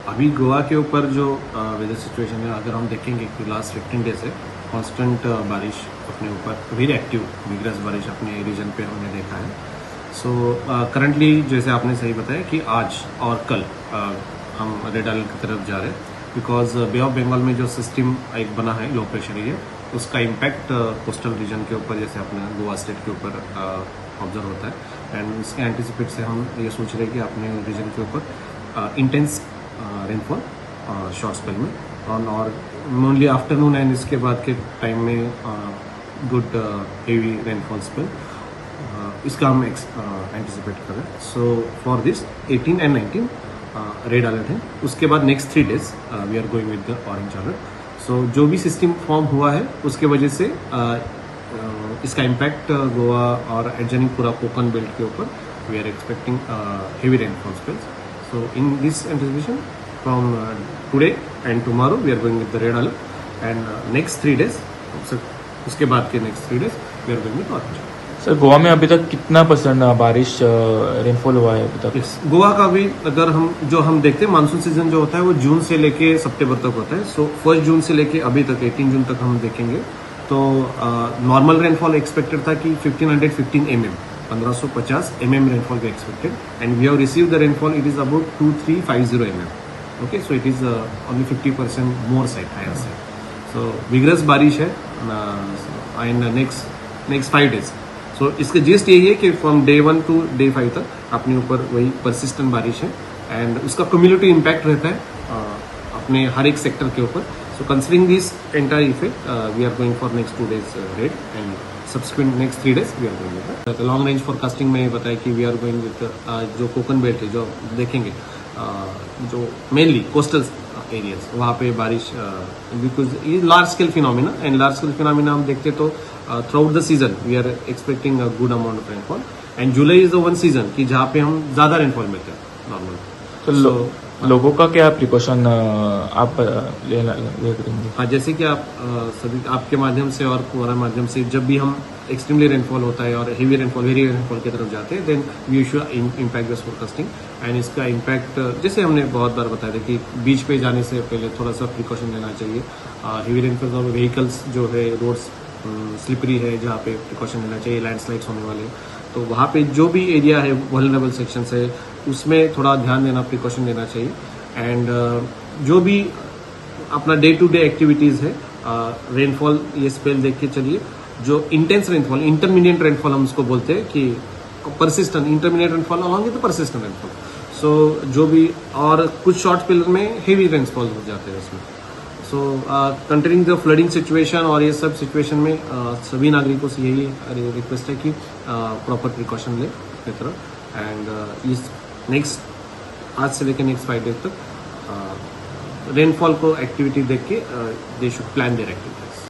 अभी गोवा के ऊपर जो वेदर सिचुएशन है, अगर हम देखेंगे कि लास्ट 15 डेज से कांस्टेंट बारिश अपने ऊपर वेरी एक्टिव विग्रस बारिश अपने रीजन पे हमने देखा है। सो करंटली जैसे आपने सही बताया कि आज और कल हम रेड अलर्ट की तरफ जा रहे हैं, बिकॉज बे ऑफ बंगाल में जो सिस्टम एक बना है लो प्रेशर एरिया, उसका इम्पैक्ट कोस्टल रीजन के ऊपर जैसे अपने गोवा स्टेट के ऊपर ऑब्जर्व होता है। एंड इसके एंटिसिपेट से हम ये सोच रहे हैं कि अपने रीजन के ऊपर इंटेंस रेनफॉल शॉर्ट स्पेल में और मोनली आफ्टरनून एंड इसके बाद के टाइम में गुड हेवी रेनफॉल स्पेल, इसका हम एंटिसिपेट कर रहे हैं। So for this 18 and 19 red alert है। उसके बाद next 3 days we are going with the orange alert. So जो भी सिस्टम फॉर्म हुआ है उसके वजह से इसका इम्पैक्ट गोवा और एडजनिंग पूरा कोकन बेल्ट के ऊपर we are expecting heavy rainfall spells. So in this anticipation from today and tomorrow we are going with the red alert and next 3 days, उसके बाद के next 3 days we are going with orange alert. Sir Goa में अभी तक कितना % बारिश rainfall हुआ है अभी तक? yes, गोवा का भी अगर हम देखते हैं मानसून सीजन जो होता है वो जून से लेके सितंबर तक होता है। सो 1 जून से लेके अभी तक 18 जून तक हम देखेंगे तो नॉर्मल रेनफॉल एक्सपेक्टेड था कि 1515 mm 1550 mm रेनफॉल भी expected and we have received the rainfall it is about 2350 mm। Okay, so it is only 50% more side higher side. So vigorous बारिश है एंड नेक्स्ट 5 डेज। सो इसका gist यही है कि from day 1 to day 5 तक अपने ऊपर वही परसिस्टेंट बारिश है एंड उसका कम्युनिटी इम्पैक्ट रहता है अपने हर एक सेक्टर के ऊपर। So considering this entire effect we are going for next 2 days red and subsequent next 3 days we are going with long range forecasting में बताया कि वी आर गोइंग विद जो कोकन बेल्ट है, जो देखेंगे जो मेनली कोस्टल एरियाज वहाँ पे बारिश, बिकॉज ये large scale phenomena and large scale phenomena हम देखते तो through the season we are expecting a good amount of rainfall and July is the one season कि जहाँ पे हम ज्यादा रेनफॉल मिलते हैं नॉर्मल। तो लोगों का क्या प्रिकॉशन आप ले करेंगे? हाँ, जैसे कि आप सभी आपके माध्यम से और हमारे माध्यम से जब भी हम एक्सट्रीमली रेनफॉल होता है और हेवी रेनफॉल वेरी रेनफॉल की तरफ जाते हैं then we should impact this forecasting and इसका इम्पैक्ट जैसे हमने बहुत बार बताया था कि बीच पे जाने से पहले थोड़ा सा प्रिकॉशन लेना चाहिए। हेवी रेनफॉल और व्हीकल्स जो है रोड्स स्लिपरी है जहाँ पे प्रिकॉशन लेना चाहिए, लैंडस्लाइड्स होने वाले, तो वहाँ पे जो भी एरिया है वल्नरेबल सेक्शंस है उसमें थोड़ा ध्यान देना, प्रिकॉशन लेना चाहिए। एंड जो भी अपना डे टू डे एक्टिविटीज़ है रेनफॉल ये स्पेल देख के चलिए। जो इंटेंस रेनफॉल, इंटरमीडिएट रेनफॉल हम उसको बोलते हैं कि persistent intermediate rainfall along with persistent rainfall. So जो भी और कुछ शॉर्ट स्पेल में हेवी रेनफॉल हो जाते हैं उसमें। So considering the flooding situation और ये सब सिचुएशन में सभी नागरिकों से यही रिक्वेस्ट है कि प्रॉपर प्रिकॉशन ले अपनी तरफ एंड इस नेक्स्ट आज से लेकर नेक्स्ट 5 डेज तक रेनफॉल को एक्टिविटी देख के they should plan their activities.